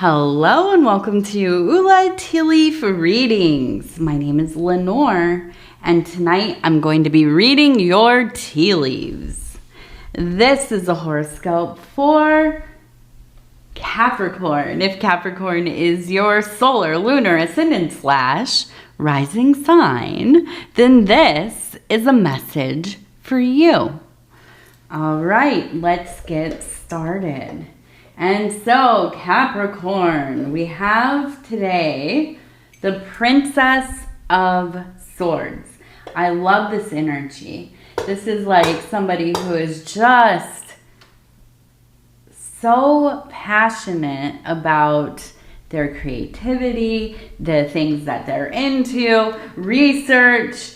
Hello and welcome to Ula Tea Leaf Readings. My name is Lenor and tonight I'm going to be reading your tea leaves. This is a horoscope for Capricorn. If Capricorn is your solar, lunar, ascendant / rising sign, then this is a message for you. All right, let's get started. And so, Capricorn, we have today the Princess of Swords. I love this energy. This is like somebody who is just so passionate about their creativity, the things that they're into, research,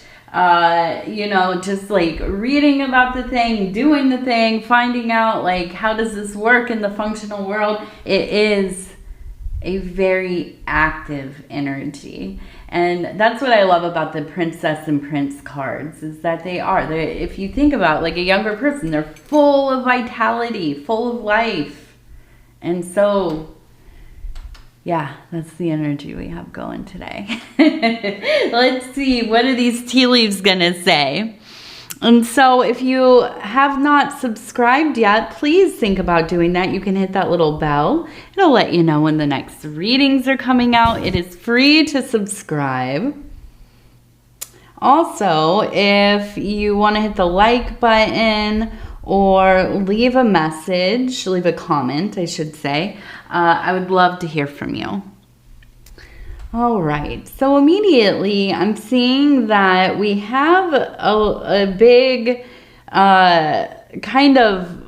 just like reading about the thing, doing the thing, finding out like how does this work in the functional world. It is a very active energy. And that's what I love about the Princess and Prince cards is that if you think about like a younger person, they're full of vitality, full of life. And so yeah, that's the energy we have going today. Let's see, what are these tea leaves gonna say? And so if you have not subscribed yet, please think about doing that. You can hit that little bell. It'll let you know when the next readings are coming out. It is free to subscribe. Also, if you want to hit the like button or leave a message, leave a comment, I should say, I would love to hear from you. All right, so immediately I'm seeing that we have a big kind of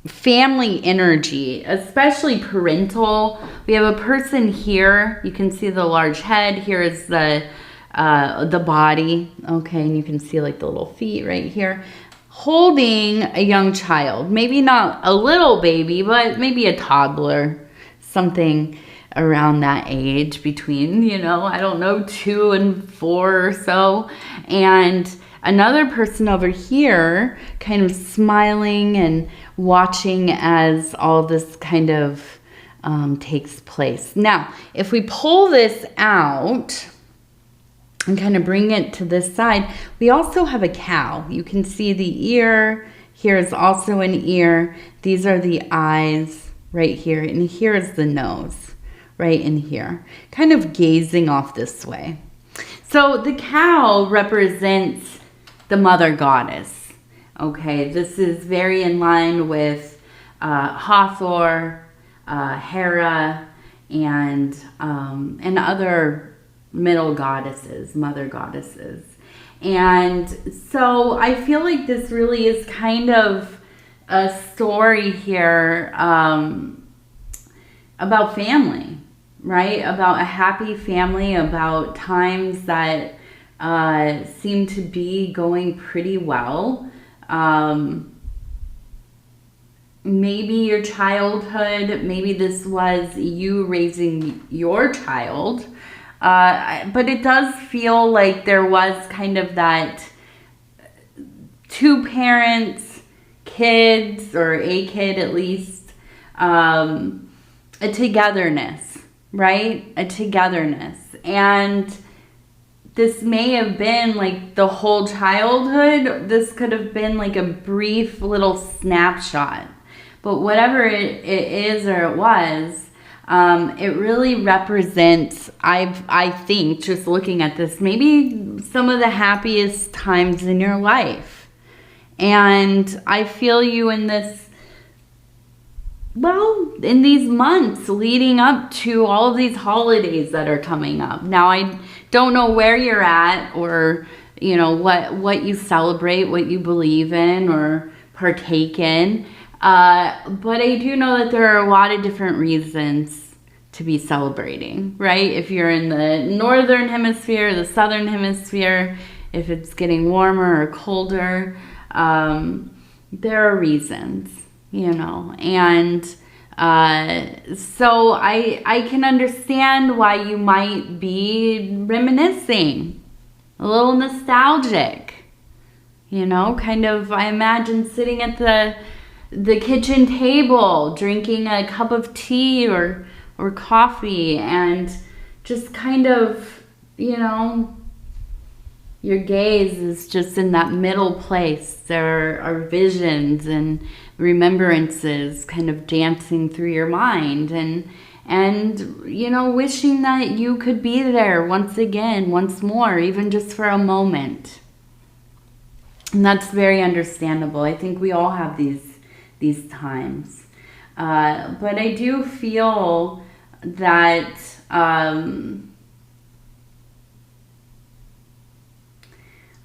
family energy, especially parental. We have a person here. You can see the large head. Here is the body, okay, and you can see like the little feet right here, holding a young child. Maybe not a little baby, but maybe a toddler, something around that age between, I don't know, 2 and 4 or so. And another person over here kind of smiling and watching as all this kind of takes place. Now, if we pull this out and kind of bring it to this side, we also have a cow. You can see the ear. Here is also an ear. These are the eyes right here. And here is the nose right in here, kind of gazing off this way. So the cow represents the mother goddess. Okay, this is very in line with Hathor, Hera, and other middle goddesses, mother goddesses. And so I feel like this really is kind of a story here about family, right? About a happy family, about times that seem to be going pretty well. Maybe your childhood, maybe this was you raising your child. But it does feel like there was kind of that 2 parents, kids, or a kid at least, a togetherness, right? A togetherness. And this may have been like the whole childhood. This could have been like a brief little snapshot. But whatever it is or it was, it really represents, I think, just looking at this, maybe some of the happiest times in your life. And I feel you in this, in these months leading up to all of these holidays that are coming up. Now, I don't know where you're at or, what you celebrate, what you believe in or partake in. But I do know that there are a lot of different reasons to be celebrating, right? If you're in the northern hemisphere, the southern hemisphere, if it's getting warmer or colder, there are reasons, and so I can understand why you might be reminiscing, a little nostalgic, kind of, I imagine sitting at the kitchen table, drinking a cup of tea or coffee, and just kind of, you know, your gaze is just in that middle place. There are visions and remembrances kind of dancing through your mind, and you know, wishing that you could be there once again, once more, even just for a moment. And that's very understandable. I think we all have these times. But I do feel that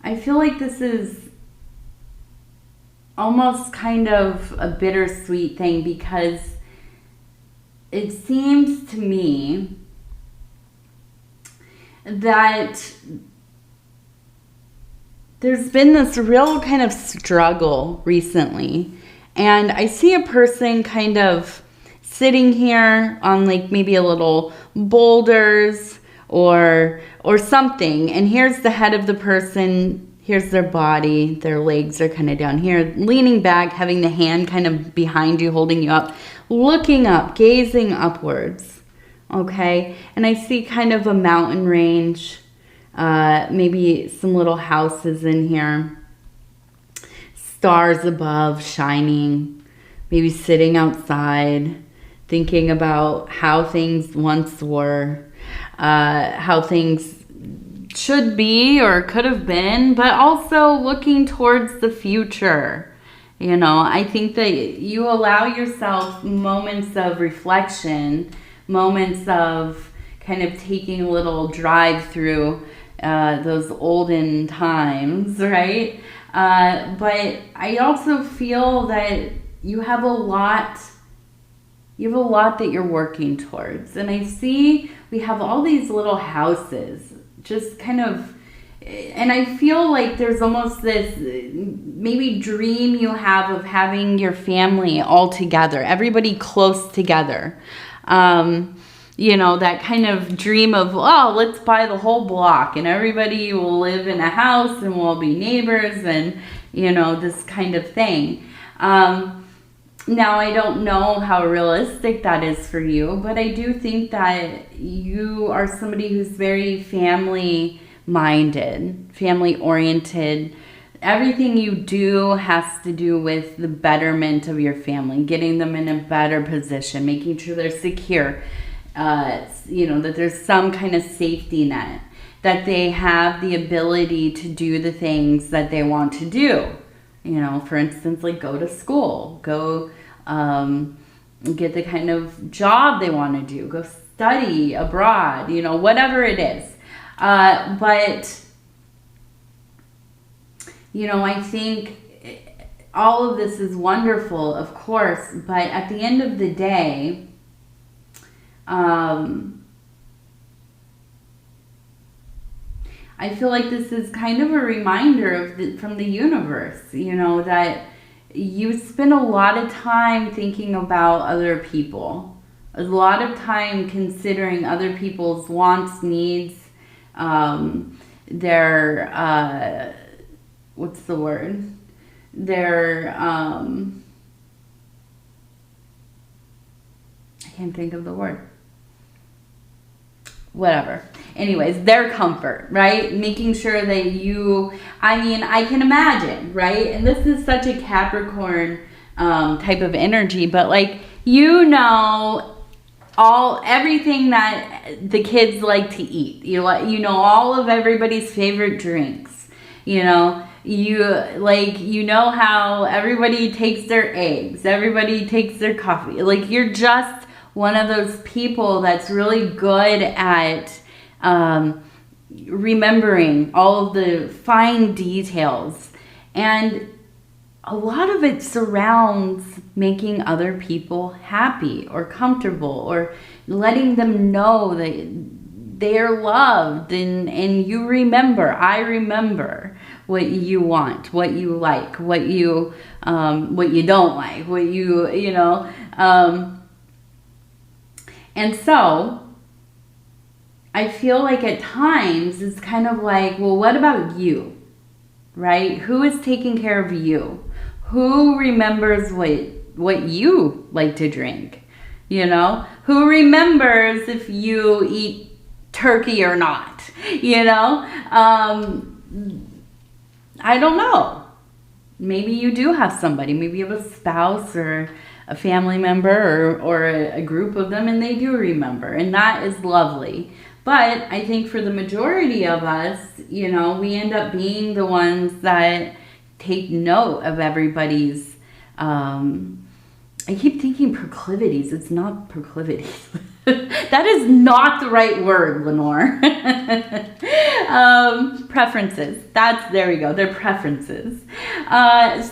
I feel like this is almost kind of a bittersweet thing, because it seems to me that there's been this real kind of struggle recently. And I see a person kind of sitting here on like maybe a little boulders or something. And here's the head of the person. Here's their body. Their legs are kind of down here, leaning back, having the hand kind of behind you, holding you up, looking up, gazing upwards. Okay. And I see kind of a mountain range, maybe some little houses in here, stars above shining, maybe sitting outside, thinking about how things once were, how things should be or could have been, but also looking towards the future. You know, I think that you allow yourself moments of reflection, moments of kind of taking a little drive through those olden times, right? But I also feel that you have a lot that you're working towards. And I see we have all these little houses, just kind of, and I feel like there's almost this maybe dream you have of having your family all together, everybody close together. You know, that kind of dream of, oh, let's buy the whole block and everybody will live in a house and we'll be neighbors, and, you know, this kind of thing. Now, I don't know how realistic that is for you, but I do think that you are somebody who's very family-minded, family-oriented. Everything you do has to do with the betterment of your family, getting them in a better position, making sure they're secure, you know, that there's some kind of safety net, that they have the ability to do the things that they want to do. You know, for instance, like go to school, go get the kind of job they want to do, go study abroad, you know, whatever it is. But, you know, I think all of this is wonderful, of course, but at the end of the day, I feel like this is kind of a reminder from the universe, you know, that you spend a lot of time thinking about other people, a lot of time considering other people's wants, needs, their, what's the word? Their, I can't think of the word. Whatever. Anyways, their comfort, right? Making sure that you, I mean, I can imagine, right? And this is such a Capricorn type of energy, but like, you know, everything that the kids like to eat. You know all of everybody's favorite drinks. You know, you know how everybody takes their eggs, everybody takes their coffee. Like, you're just one of those people that's really good at remembering all of the fine details. And a lot of it surrounds making other people happy or comfortable, or letting them know that they're loved, and you remember, I remember what you want, what you like, what you don't like, what you know. And so I feel like at times it's kind of like, well, what about you, right? Who is taking care of you? Who remembers what what you like to drink? You know, who remembers if you eat turkey or not? You know, I don't know. Maybe you do have somebody. Maybe you have a spouse or a family member or a group of them, and they do remember, and that is lovely. But I think for the majority of us, you know, we end up being the ones that take note of everybody's, I keep thinking proclivities. It's not proclivities. That is not the right word, Lenor. Preferences. There we go. They're preferences.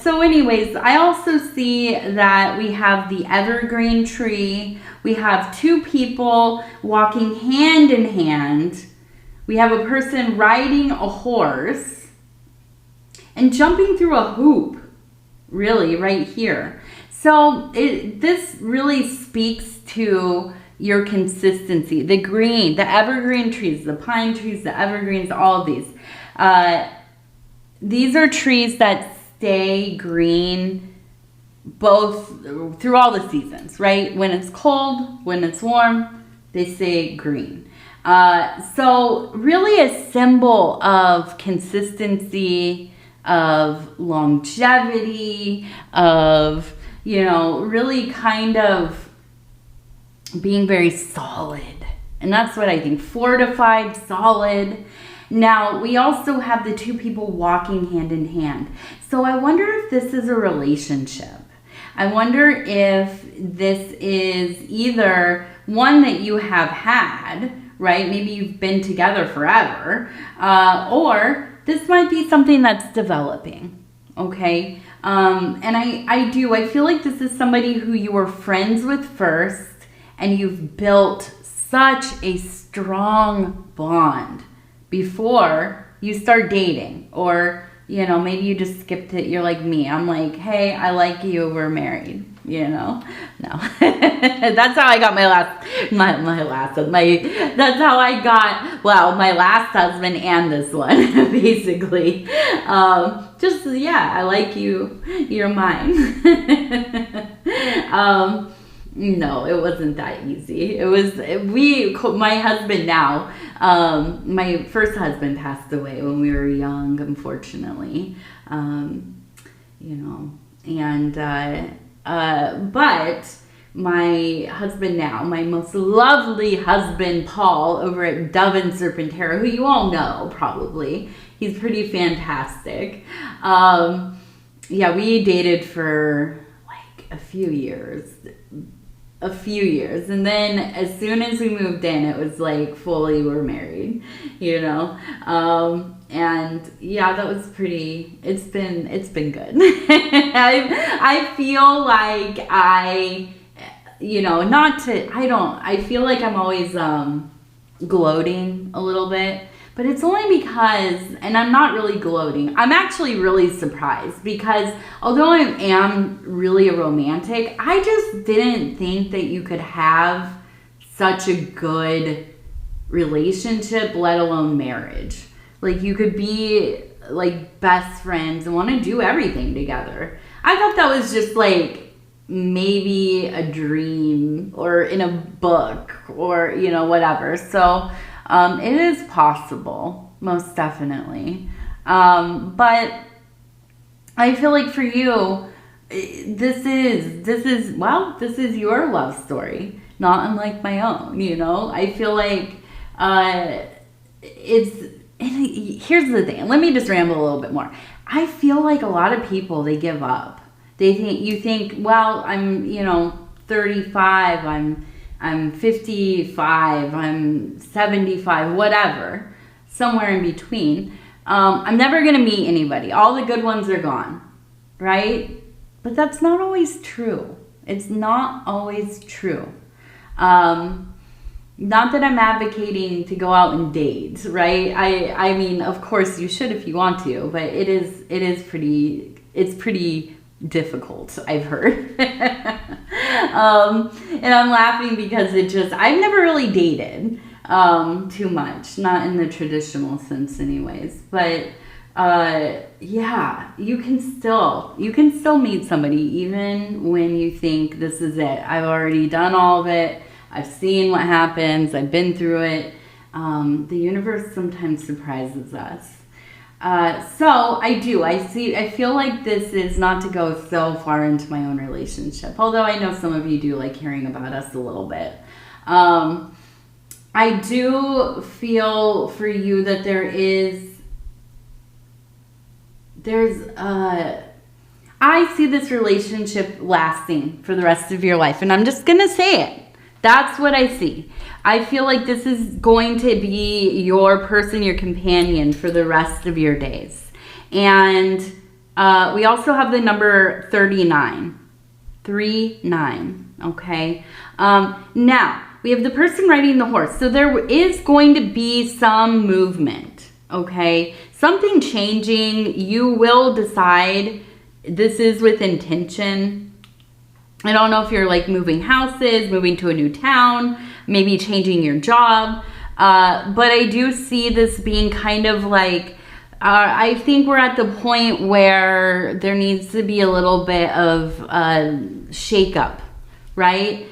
So anyways, I also see that we have the evergreen tree. We have two people walking hand in hand. We have a person riding a horse and jumping through a hoop, really, right here. So this really speaks to your consistency. The green, the evergreen trees, the pine trees, the evergreens, all of these. These are trees that stay green both through all the seasons, right? When it's cold, when it's warm, they stay green. So really a symbol of consistency, of longevity, of, you know, really kind of being very solid. And that's what I think. Fortified, solid. Now, we also have the two people walking hand in hand. So I wonder if this is a relationship. I wonder if this is either one that you have had, right? Maybe you've been together forever. Or this might be something that's developing, okay? And I feel like this is somebody who you were friends with first, and you've built such a strong bond before you start dating. Or, you know, maybe you just skipped it. You're like me. I'm like, hey, I like you. We're married. You know? No. That's how I got my last husband and this one, basically. I like you. You're mine. No, it wasn't that easy. My husband now, my first husband passed away when we were young, unfortunately. You know, and, but my husband now, my most lovely husband, Paul, over at Dove and Serpentera, who you all know probably, he's pretty fantastic. We dated for like a few years. And then as soon as we moved in, it was like fully we're married, you know? And yeah, that was pretty, it's been good. I feel like I feel like I'm always gloating a little bit, but it's only because, and I'm not really gloating, I'm actually really surprised, because although I am really a romantic, I just didn't think that you could have such a good relationship, let alone marriage. Like, you could be like best friends and want to do everything together. I thought that was just like maybe a dream or in a book or, you know, whatever. So it is possible, most definitely. But I feel like for you, this is your love story, not unlike my own, you know? I feel like here's the thing. Let me just ramble a little bit more. I feel like a lot of people, they give up. You think, well, I'm, 35, I'm 55, I'm 75, whatever, somewhere in between. I'm never going to meet anybody. All the good ones are gone, right? But that's not always true. It's not always true. Not that I'm advocating to go out and date, right? I mean, of course you should if you want to, but it's pretty difficult, I've heard. And I'm laughing because I've never really dated too much, not in the traditional sense anyways, but yeah, you can still meet somebody even when you think this is it. I've already done all of it. I've seen what happens. I've been through it. The universe sometimes surprises us. So I feel like this is not to go so far into my own relationship, although I know some of you do like hearing about us a little bit. I do feel for you that I see this relationship lasting for the rest of your life, and I'm just gonna say it. That's what I see. I feel like this is going to be your person, your companion for the rest of your days. And we also have the number 39. 39, okay? Now, we have the person riding the horse. So there is going to be some movement, okay? Something changing. You will decide. This is with intention. I don't know if you're like moving houses, moving to a new town, maybe changing your job. But I do see this being kind of like, I think we're at the point where there needs to be a little bit of shake-up, right?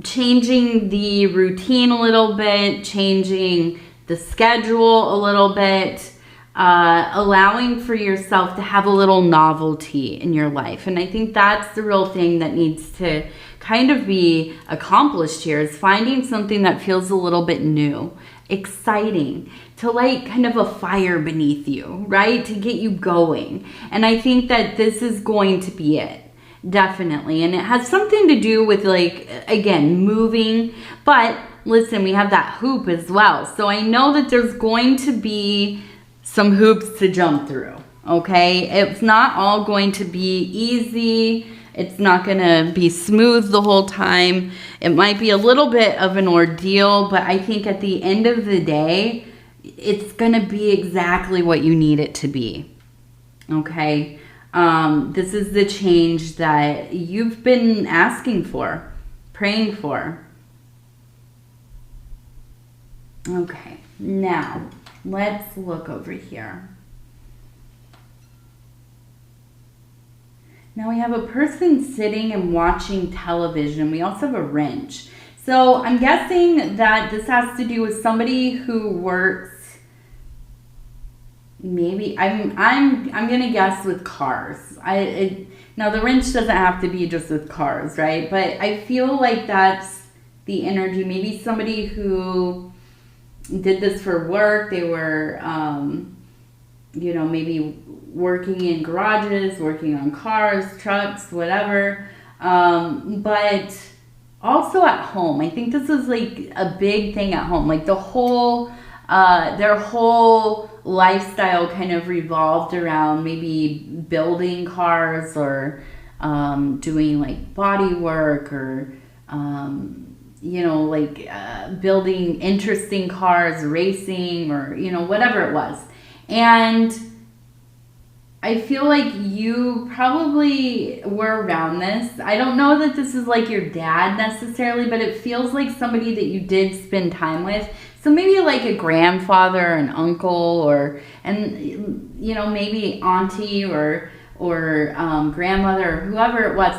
Changing the routine a little bit, changing the schedule a little bit, allowing for yourself to have a little novelty in your life. And I think that's the real thing that needs to kind of be accomplished here, is finding something that feels a little bit new, exciting, to light kind of a fire beneath you, right? To get you going. And I think that this is going to be it. Definitely. And it has something to do with, like, again, moving. But listen, we have that hoop as well. So I know that there's going to be some hoops to jump through, okay? It's not all going to be easy. It's not going to be smooth the whole time. It might be a little bit of an ordeal, but I think at the end of the day, it's going to be exactly what you need it to be, okay? This is the change that you've been asking for, praying for. Okay, now let's look over here. Now we have a person sitting and watching television. We also have a wrench. So I'm guessing that this has to do with somebody who works. Maybe I'm gonna guess with cars. Now the wrench doesn't have to be just with cars, right? But I feel like that's the energy. Maybe somebody who did this for work. They were, maybe working in garages, working on cars, trucks, whatever. But also at home. I think this is like a big thing at home. Like the whole, their whole lifestyle kind of revolved around maybe building cars or doing like body work or building interesting cars, racing, or whatever it was. And I feel like you probably were around this. I don't know that this is like your dad necessarily, but it feels like somebody that you did spend time with. So maybe like a grandfather, an uncle, maybe auntie or grandmother, or whoever it was.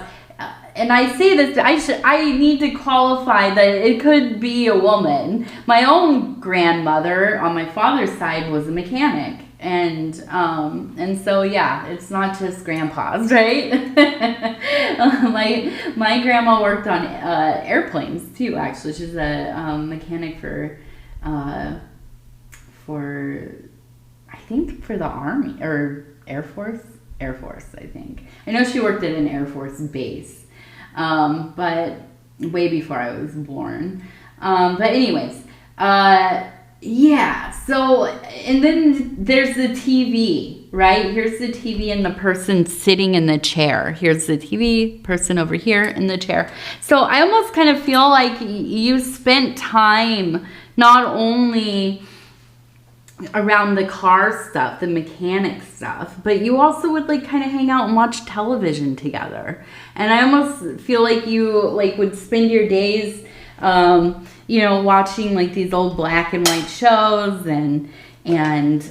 And I say this, I need to qualify that it could be a woman. My own grandmother on my father's side was a mechanic. And so, yeah, it's not just grandpas, right? My grandma worked on airplanes too, actually. She's a mechanic for I think for the Army or Air Force, I think. I know she worked at an Air Force base, but way before I was born. But anyways, yeah, so, and then there's the TV, right? Here's the TV and the person sitting in the chair. Here's the TV, person over here in the chair. So I almost kind of feel like you spent time not only around the car stuff, the mechanic stuff, but you also would like kind of hang out and watch television together. And I almost feel like you like would spend your days watching like these old black and white shows and and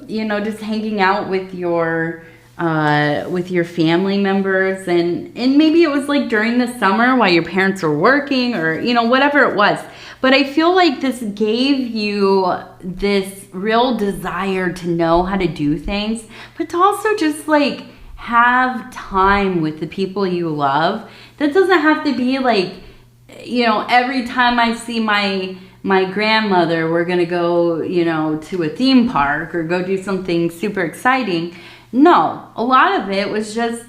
you know, just hanging out with your family members, and maybe it was like during the summer while your parents were working, or you know, whatever it was. But I feel like this gave you this real desire to know how to do things, but to also just like have time with the people you love. That doesn't have to be like, you know, every time I see my grandmother, we're gonna go, you know, to a theme park or go do something super exciting. No, a lot of it was just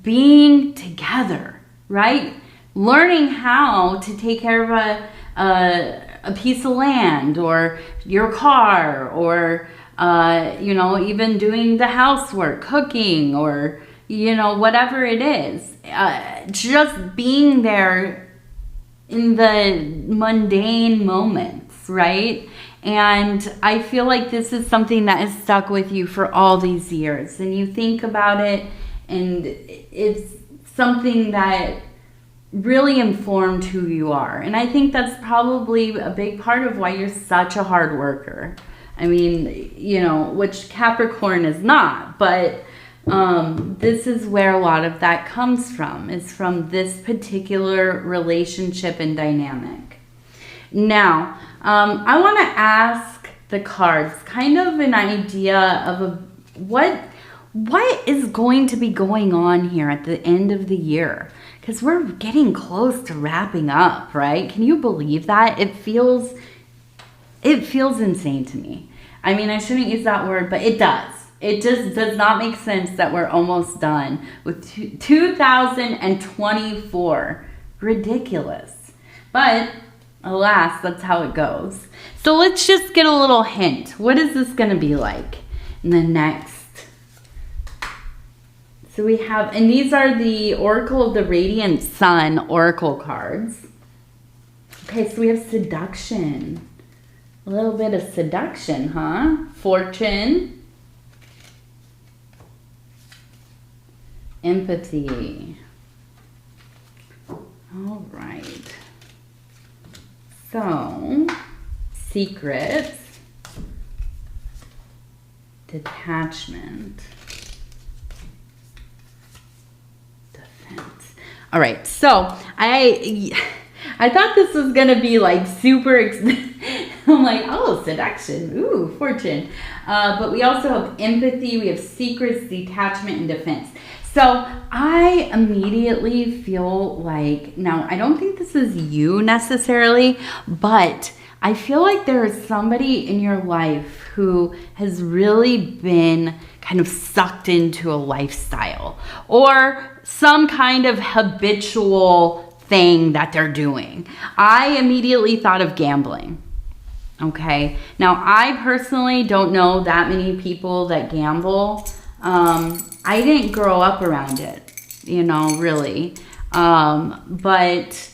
being together, right? Learning how to take care of a piece of land or your car, or you know, even doing the housework, cooking, or you know, whatever it is. Just being there in the mundane moments, right? And I feel like this is something that has stuck with you for all these years. And you think about it, and it's something that really informed who you are. And I think that's probably a big part of why you're such a hard worker. I mean, you know, which Capricorn is not, but this is where a lot of that comes from, is from this particular relationship and dynamic. Now, I want to ask the cards kind of an idea of what is going to be going on here at the end of the year, because we're getting close to wrapping up, right? Can you believe that? It feels insane to me. I mean, I shouldn't use that word, but it does. It just does not make sense that we're almost done with 2024. Ridiculous. But alas, that's how it goes. So let's just get a little hint. What is this going to be like in the next? So we have, and these are the Oracle of the Radiant Sun Oracle cards. Okay, so we have seduction. A little bit of seduction, huh? Fortune. Empathy. All right. So, secrets. Detachment. Defense. All right. So, I thought this was going to be like super I'm like, oh, seduction. Ooh, fortune. But we also have empathy. We have secrets, detachment, and defense. So I immediately feel like, now I don't think this is you necessarily, but I feel like there is somebody in your life who has really been kind of sucked into a lifestyle or some kind of habitual thing that they're doing. I immediately thought of gambling. Okay. Now I personally don't know that many people that gamble. I didn't grow up around it, you know, really. But,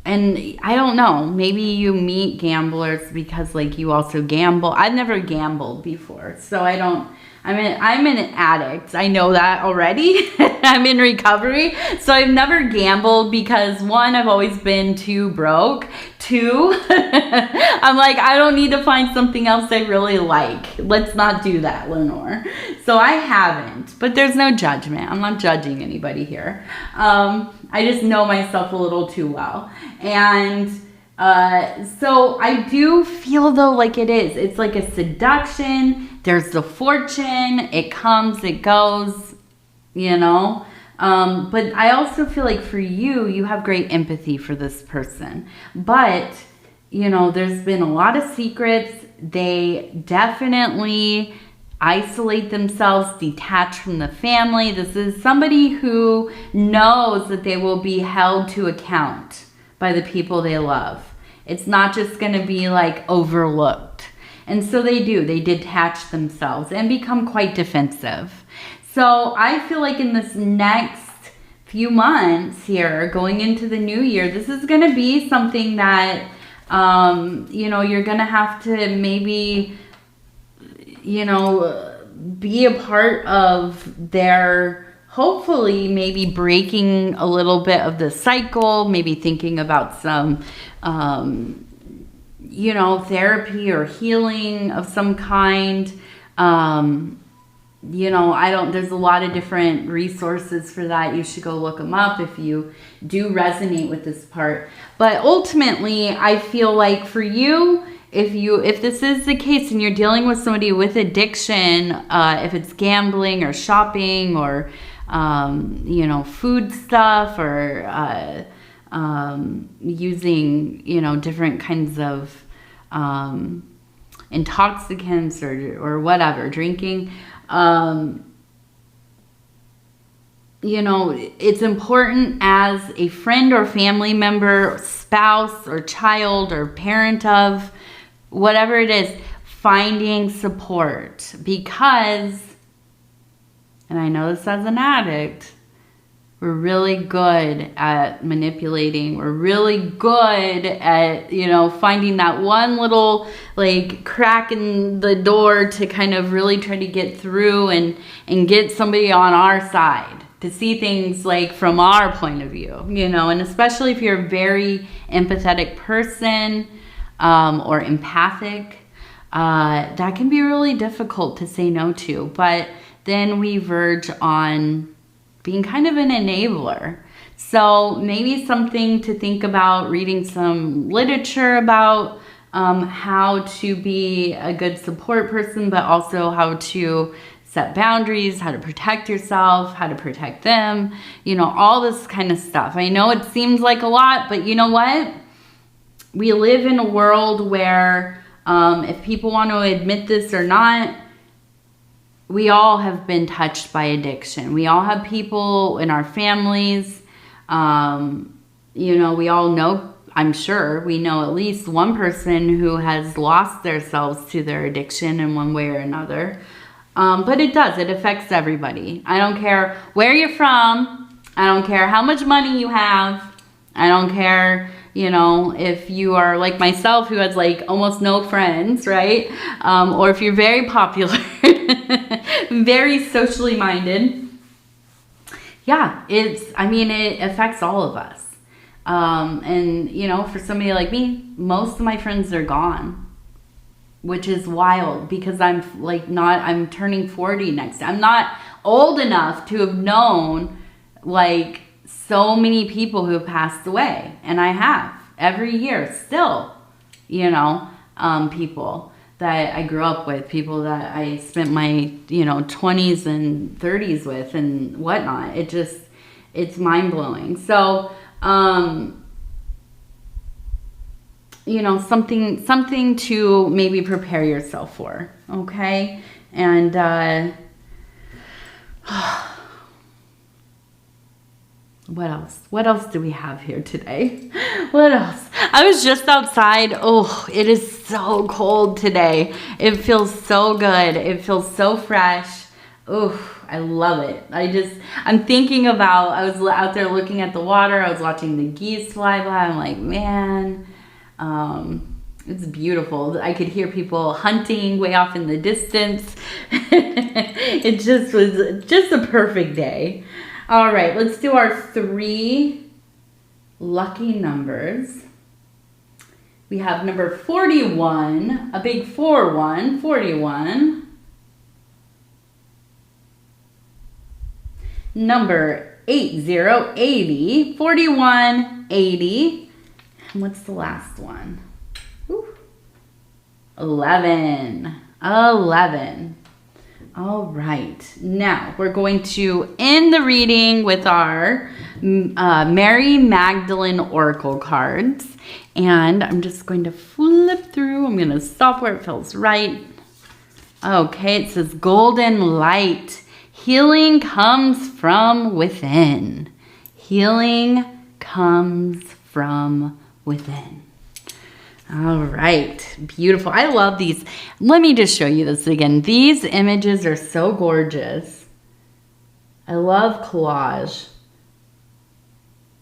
and I don't know, maybe you meet gamblers because like you also gamble. I've never gambled before, so I'm an addict. I know that already. I'm in recovery. So I've never gambled because one, I've always been too broke. Two, I'm like, I don't need to find something else I really like. Let's not do that, Lenor. So I haven't, but there's no judgment. I'm not judging anybody here. I just know myself a little too well. And so I do feel though like it is. It's like a seduction. There's the fortune. It comes, it goes, you know. But I also feel like for you, you have great empathy for this person. But, you know, there's been a lot of secrets. They definitely isolate themselves, detach from the family. This is somebody who knows that they will be held to account by the people they love. It's not just going to be like overlooked. And so they detach themselves and become quite defensive. So I feel like in this next few months here, going into the new year, this is going to be something that, you know, you're going to have to maybe, you know, be a part of their, hopefully maybe breaking a little bit of the cycle, maybe thinking about some, you know, therapy or healing of some kind. You know, there's a lot of different resources for that. You should go look them up if you do resonate with this part. But ultimately, I feel like for you, if this is the case and you're dealing with somebody with addiction, if it's gambling or shopping or, you know, food stuff or using, you know, different kinds of intoxicants or whatever, drinking, you know, it's important as a friend or family member, or spouse or child or parent of, whatever it is, finding support. Because, and I know this as an addict, we're really good at manipulating. We're really good at, you know, finding that one little like crack in the door to kind of really try to get through and get somebody on our side to see things like from our point of view, you know, and especially if you're a very empathetic person or empathic, that can be really difficult to say no to. But then we verge on being kind of an enabler. So maybe something to think about, reading some literature about how to be a good support person, but also how to set boundaries, how to protect yourself, how to protect them, you know, all this kind of stuff. I know it seems like a lot, but you know what? We live in a world where if people want to admit this or not, we all have been touched by addiction. We all have people in our families. You know, we all know, I'm sure, we know at least one person who has lost themselves to their addiction in one way or another. But it affects everybody. I don't care where you're from. I don't care how much money you have. I don't care, you know, if you are like myself who has like almost no friends, right? Or if you're very popular, very socially minded. Yeah, it affects all of us. And, you know, for somebody like me, most of my friends are gone, which is wild because I'm turning 40 next year. I'm not old enough to have known like so many people who have passed away. And I have every year still, you know, people that I grew up with, people that I spent my, you know, 20s and 30s with and whatnot. It's mind blowing. So, you know, something to maybe prepare yourself for. Okay. And, What else do we have here today? What else? I was just outside. Oh, it is so cold today. It feels so good. It feels so fresh. Oh, I love it. I'm thinking about, I was out there looking at the water. I was watching the geese fly by. I'm like, man, it's beautiful. I could hear people hunting way off in the distance. It just was just a perfect day. All right, let's do our 3 lucky numbers. We have number 41, a big 4-1, 41. Number 80, 41, 80. And what's the last one? Ooh. 11. All right, now we're going to end the reading with our Mary Magdalene Oracle cards. And I'm just going to flip through. I'm going to stop where it feels right. Okay, it says golden light. Healing comes from within. Healing comes from within. All right, beautiful. I love these. Let me just show you this again. These images are so gorgeous. I love collage.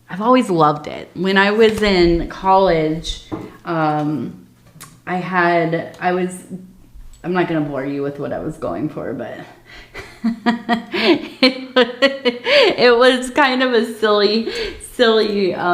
I've always loved it. When I was in college, I was I'm not going to bore you with what I was going for, but it was kind of a silly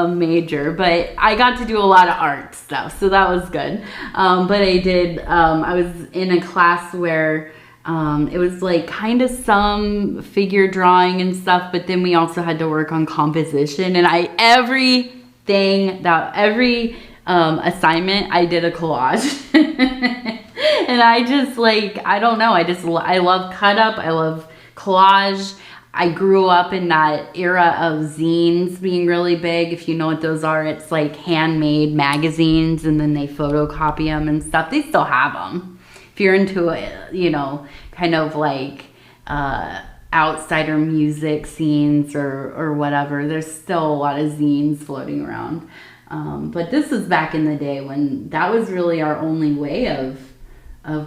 major, but I got to do a lot of art stuff, so that was good. But I was in a class where it was like kind of some figure drawing and stuff, but then we also had to work on composition, and every assignment I did a collage. And I just like, I don't know, I love cut up, I love collage. I grew up in that era of zines being really big. If you know what those are, it's like handmade magazines, and then they photocopy them and stuff. They still have them. If you're into it, you know, kind of like outsider music scenes or whatever, there's still a lot of zines floating around. But this was back in the day when that was really our only way of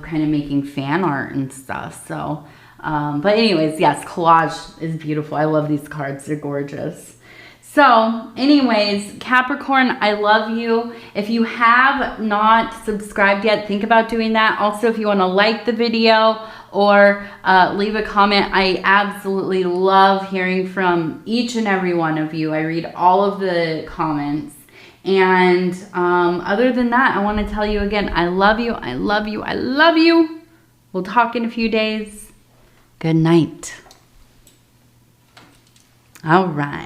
kind of making fan art and stuff. So, but anyways, yes, collage is beautiful. I love these cards. They're gorgeous. So anyways, Capricorn, I love you. If you have not subscribed yet, think about doing that. Also, if you want to like the video or leave a comment, I absolutely love hearing from each and every one of you. I read all of the comments. And other than that, I want to tell you again, I love you, I love you, I love you. We'll talk in a few days. Good night. All right.